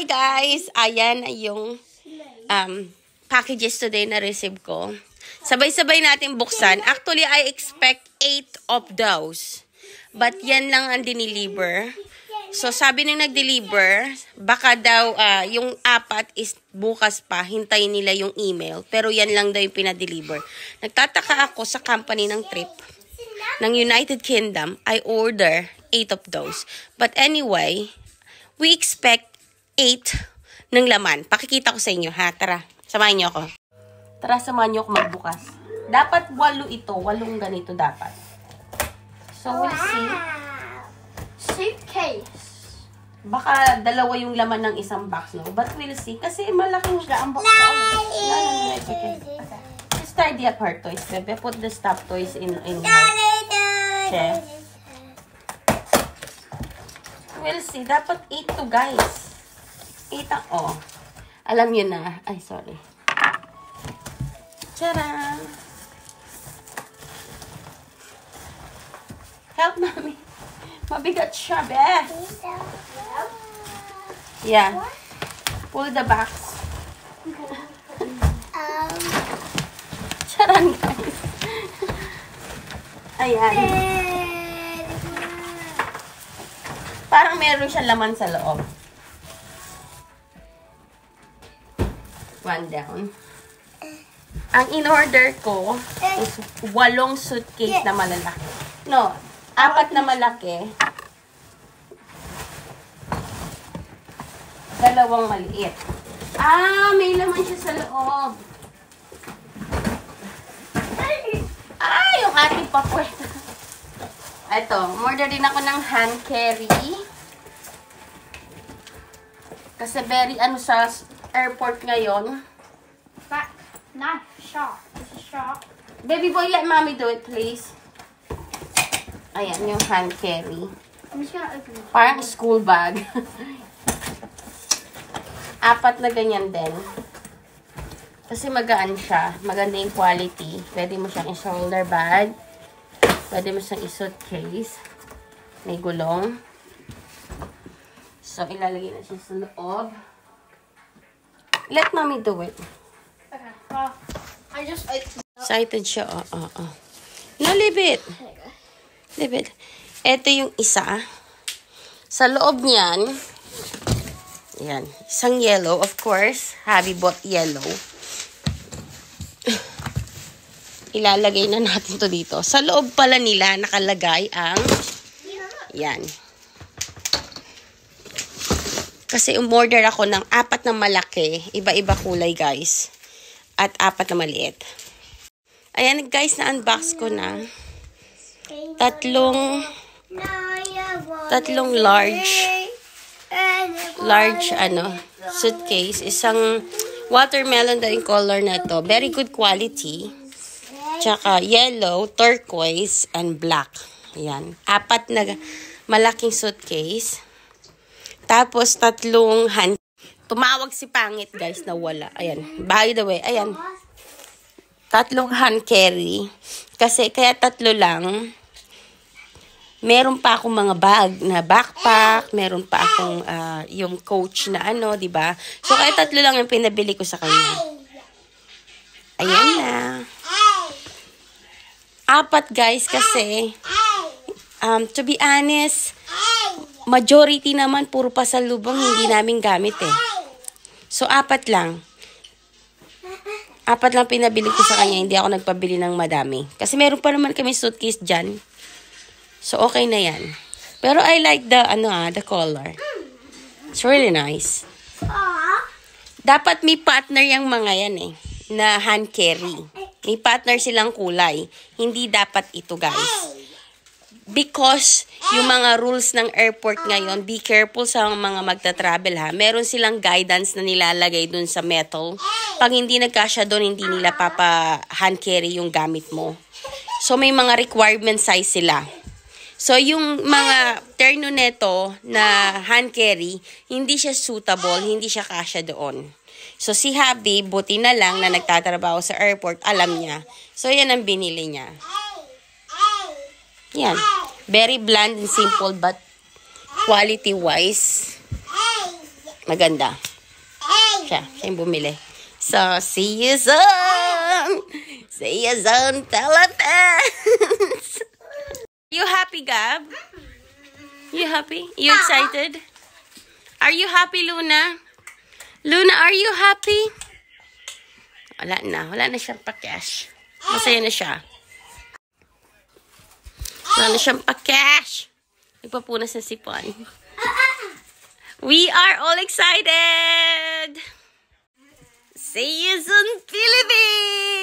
Hi guys! Ayan yung packages today na receive ko. Sabay-sabay natin buksan. Actually, I expect 8 of those. But yan lang ang dineliver. So, sabi nang nag-deliver, baka daw yung 4 is bukas pa. Hintayin nila yung email. Pero yan lang daw yung pinadeliver. Nagtataka ako sa company ng trip ng United Kingdom. I order 8 of those. But anyway, we expect 8 ng laman. Pakikita ko sa inyo, ha? Tara, samahan niyo ako. Tara, samahan niyo ako magbukas. Dapat 8 ito. 8 ganito dapat. So, we'll see. Suitcase. Baka 2 yung laman ng isang box, no? But we'll see. Kasi malaking siya ang box. Okay. Just tidy up her toys, bebe. Put the stuffed toys in her chest. We'll see. Dapat 8 to, guys. 8 oh. Alam nyo na. Ay, sorry. Tcharam! Help, mommy. Mabigat siya, be. Yeah. Pull the box. Charan, guys. Ayan. Parang meron siya laman sa loob. One down. Ang in-order ko is 8 suitcase na malalaki. No, 4 na malaki. 2 maliit. May laman siya sa loob. Yung ating papuweta. Ito, order din ako ng hand carry. Kasi very sa airport ngayon. Knife, sharp. This is sharp. Baby boy, let mommy do it, please. Ayan, yung hand carry. I'm just gonna open it. Parang school bag. 4 na ganyan din. Kasi magaan siya. Maganda yung quality. Pwede mo siyang i-shoulder bag. Pwede mo siyang i-suitcase. May gulong. So, ilalagay na siya sa loob. Let mommy do it. Okay. Well, I just opened it. Excited siya. No, leave it. Leave it. Ito yung isa. Sa loob niyan, yan. Isang yellow, of course. Habi bought yellow. Ilalagay na natin to dito. Sa loob pala nila nakalagay ang yan. Kasi umorder ako ng 4 na malaki. Iba-iba kulay, guys. At 4 na maliit. Ayan, guys, na-unbox ko na. 3 large suitcase. Isang watermelon daw yung color na to. Very good quality. Tsaka yellow, turquoise, and black. Ayan. 4 na malaking suitcase. Tapos 3 hand. Tumawag si Pangit, guys, na wala. Ayan. By the way, ayan. 3 hand carry. Kasi kaya 3 lang. Meron pa akong mga bag na backpack. Meron pa akong yung coach na diba? So, kaya 3 lang yung pinabili ko sa kanya. Ayan na. 4, guys, kasi to be honest, majority naman puro pasalubong hindi namin gamit eh. So, 4 lang. 4 lang pinabili ko sa kanya. Hindi ako nagpabili ng madami. Kasi meron pa naman kami suitcase dyan. So, okay na yan. Pero I like the color. It's really nice. Dapat may partner yung mga yan eh. Na hand carry. May partner silang kulay. Hindi dapat ito, guys. Because yung mga rules ng airport ngayon, be careful sa mga magta-travel, ha. Meron silang guidance na nilalagay dun sa metal. Pag hindi nagkasya dun, hindi nila hand carry yung gamit mo. So, may mga requirement size sila. So, yung mga terno neto na hand carry, hindi siya suitable, hindi siya kasya doon. So, si Habi, buti na lang na nagtatrabaho sa airport, alam niya. So, yan ang binili niya. Yan. Very bland and simple, but quality-wise, Maganda. Siya yung bumili. So, see you soon! See you soon, Philippines! You happy, Gab? You happy? You excited? Are you happy, Luna? Luna, are you happy? Wala na siyang pa-cash. Masaya na siya. Wala na siyang pa-cash. Nagpapunas na sipon. We are all excited! See you soon, Philippines!